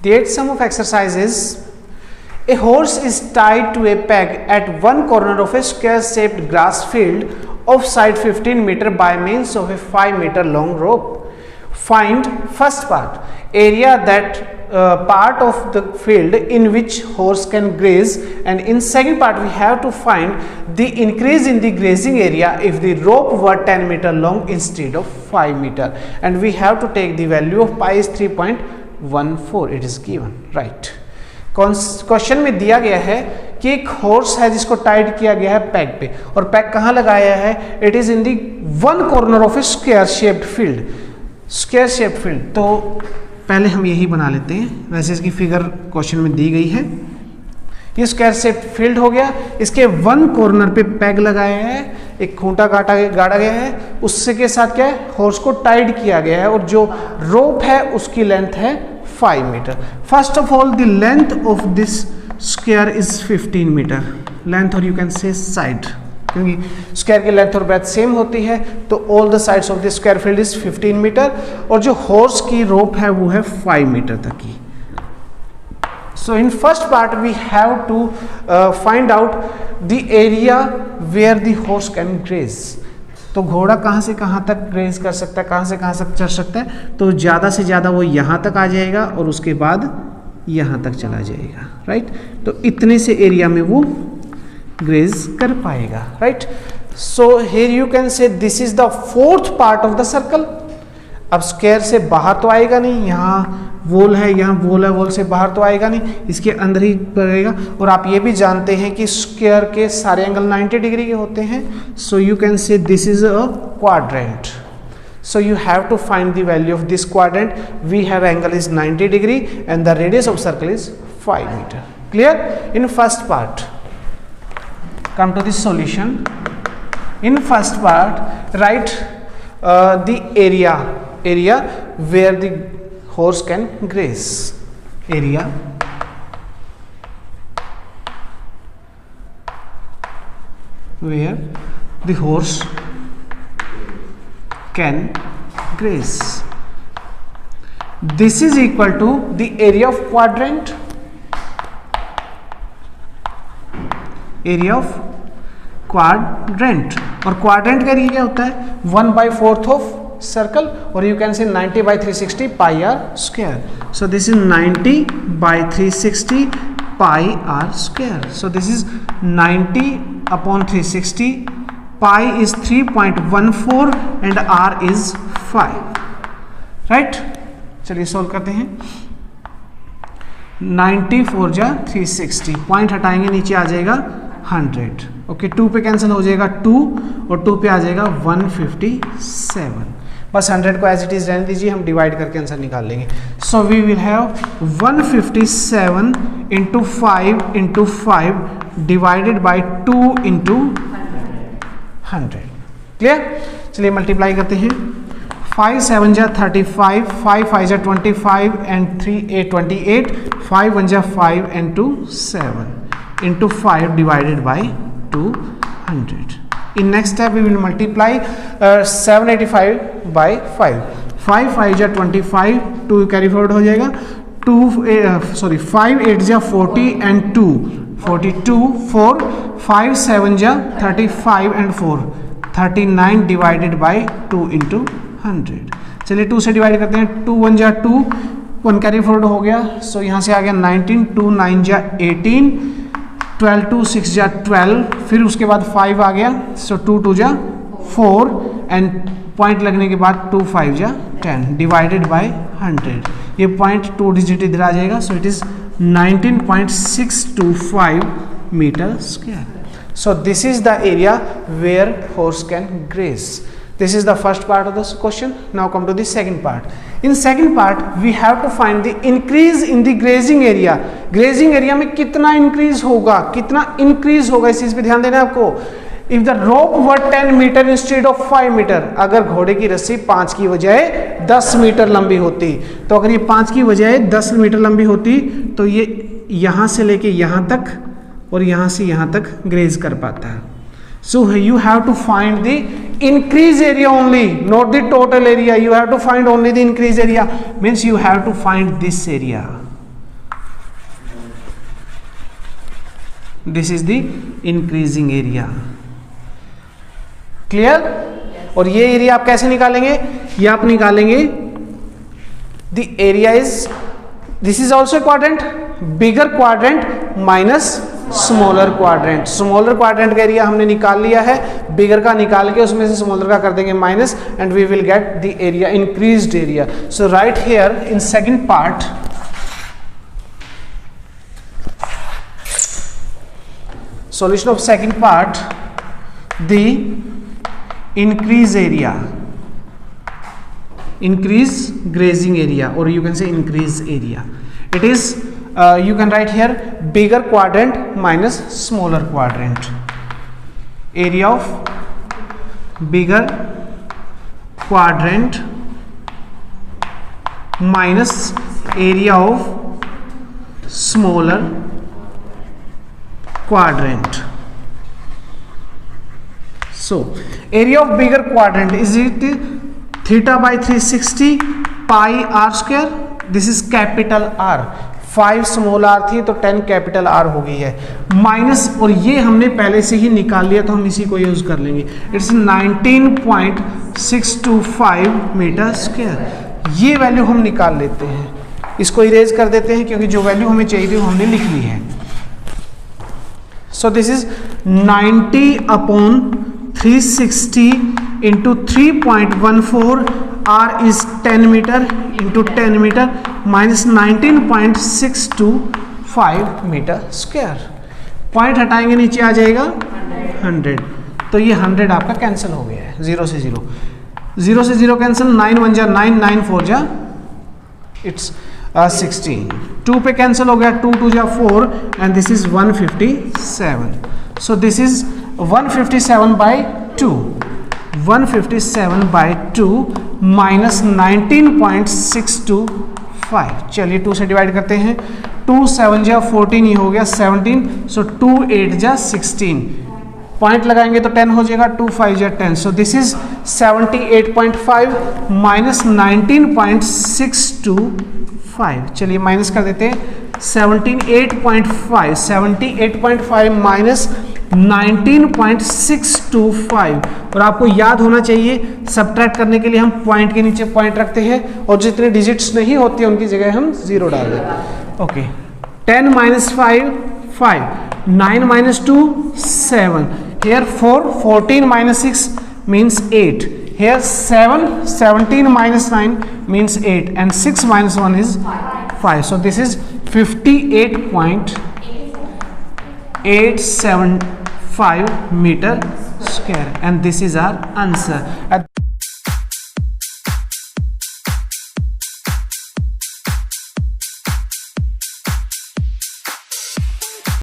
The eighth sum of exercise is: a horse is tied to a peg at one corner of a square-shaped grass field of side 15 meter by means of a 5 meter long rope. Find first part, area that part of the field in which horse can graze, and in second part we have to find the increase in the grazing area if the rope were 10 meter long instead of 5 meter, and we have to take the value of pi is 3.14. it is given, right. Question में दिया गया है कि एक horse है जिसको Tide किया गया है पैग पे, और पैग कहाँ लगाया है? It is in the one corner of A square shaped field, square shaped field. तो पहले हम यही बना लेते हैं, वैसे इसकी फिगर क्वेश्चन में दी गई है। ये स्क्वायर शेप्ड फील्ड हो गया, इसके वन कॉर्नर पे पैग लगाया है, एक खूंटा गाड़ा गया है, उससे के साथ क्या है? हॉर्स को टाइड किया गया है, और जो रोप है उसकी लेंथ है 5 metre. First of all the length of this square is 15 metre, length और यू कैन से साइड, क्योंकि स्क्वायर की लेंथ और ब्रेथ सेम होती है, तो all the sides of the square field is 15 metre, और जो हॉर्स की रोप है वो है 5 मीटर तक की। So in first part we have to find out the area where the horse can graze. तो घोड़ा कहाँ से कहाँ तक ग्रेज कर सकता है, कहाँ से कहाँ तक चढ़ सकता है? तो ज़्यादा से ज़्यादा वो यहाँ तक आ जाएगा और उसके बाद यहाँ तक चला जाएगा, राइट। तो इतने से एरिया में वो ग्रेज कर पाएगा, right. So here you can से this is the fourth part of the circle. अब स्क्वायर से बाहर तो आएगा नहीं, यहाँ वॉल है, यहाँ वॉल है, वॉल से बाहर तो आएगा नहीं, इसके अंदर ही पड़ेगा। और आप ये भी जानते हैं कि स्क्वायर के सारे एंगल 90 डिग्री के होते हैं। सो यू कैन से this is a quadrant, so you have to find the value of this quadrant. We have angle is 90 degree and the radius of circle is 5 meter. Clear? In first part, come to the solution. In first part, write the area where the horse can graze. Area where the horse can graze. This is equal to the area of quadrant. Area of quadrant, और quadrant का area क्या होता है? 1/4 of circle, और you can say 90/360 pi R square. So this is 90/360 pi R square. So this is 90/360, pi is 3.14 and R is 5, right. चलिए solve करते हैं। 90 4 जा 360, पॉइंट हटाएंगे नीचे आ जाएगा 100, ओके। 2 पे कैंसिल हो जाएगा 2, और 2 पे आ जाएगा 157। बस 100 को एज इट इज रहने दीजिए, हम डिवाइड करके आंसर निकाल लेंगे। So we will have 157 into 5 into 5 divided by 2 into 100। Clear? चलिए मल्टीप्लाई करते हैं। 5 7 जा 35, 5 5 जा 25 एंड 3 8 28, 5 1 जा 5 and 2 7 into 5 divided by 200। In next step we will multiply 785 by 5. 5 5 जा 25, 2 कैरी फॉरवर्ड हो जाएगा, 5 8 जा 40 एंड 2 42, 4 5 7 जा 35 एंड 4 39 डिवाइडेड बाई 2 इंटू 100। चलिए 2 से डिवाइड करते हैं। 2 1 जा 2, 1 कैरी फॉरवर्ड हो गया, सो यहाँ से आ गया 19, 2 9 जा 18, 12 2 6 जा 12, फिर उसके बाद 5 आ गया, सो 2 2 जा 4 एंड पॉइंट लगने के बाद 2 5 जा 10 डिवाइडेड बाय 100। ये पॉइंट 2 डिजिट इधर आ जाएगा, so it is 19.625 metre square. So this is the area where horse can graze. This is the first part of the question. Now come to the second part. In second part, we have to find the increase in the grazing area. Grazing area में कितना increase होगा, कितना increase होगा, इस चीज पे ध्यान देना है आपको। If the rope were 10 meter instead of 5 meter, अगर घोड़े की रस्सी 5 की बजाय 10 मीटर लंबी होती, तो अगर ये 5 की बजाय 10 मीटर लंबी होती, तो ये यहाँ से लेके यहाँ तक और यहाँ से यहाँ तक ग्रेज कर पाता है। So you have to find the increase area only, not the total area. You have to find only the increase area. Means you have to find this area. This is the increasing area. Clear? और ये area आप कैसे निकालेंगे? ये आप निकालेंगे the area is, this is also quadrant, bigger quadrant minus smaller quadrant. Smaller quadrant का area हमने निकाल लिया है, बिगर का निकाल के उसमें से स्मॉलर का कर देंगे minus, and we will get the area, increased area. So right here in second part, solution of second part, the increase area, increase grazing area, or you can say increase area. It is you can write here bigger quadrant minus smaller quadrant. Area of bigger quadrant minus area of smaller quadrant. So area of bigger quadrant is it theta by 360 pi r square. This is capital R. 5 small r थी तो 10 capital R हो गई है, minus, और ये हमने पहले से ही निकाल लिया तो हम इसी को यूज कर लेंगे। It's 19.625 metre square. ये वैल्यू हम निकाल लेते हैं, इसको इरेज कर देते हैं क्योंकि जो वैल्यू हमें चाहिए थी वो हमने लिख ली है। So this is 90 upon 360 into 3.14, R is 10 meter into 10 meter minus 19.625 metre square. Point हटाएंगे नीचे आ जाएगा 100, तो ये 100 आपका कैंसिल हो गया है, 0 से 0, 0 से 0 कैंसिल, 9 1 जा 9, 9 4 जा इट्स 16, 2 पे कैंसिल हो गया, 2 2 जा 4, and this is 157। So this is 157 by 2, 157 by 2 minus 19.625। चलिए 2 से डिवाइड करते हैं, 2 7 जा 14, ये हो गया 17, सो 2 8 जा 16, पॉइंट लगाएंगे तो 10 हो जाएगा, 2 5 जा 10, सो दिस इज 78.5 माइनस 19.625। चलिए माइनस कर देते हैं, 78.5 माइनस 19.625, और आपको याद होना चाहिए सब्ट्रैक्ट करने के लिए हम पॉइंट के नीचे पॉइंट रखते हैं और जितने डिजिट्स नहीं होती हैं उनकी जगह हम 0 डाल देते हैं। Okay, 10 minus 5 5, 9 minus 2 7, here 4, 14 minus 6 means 8, here 7, 17 minus 9 means 8, and 6 minus 1 is 5, so this is 58.875 meter square, and this is our answer.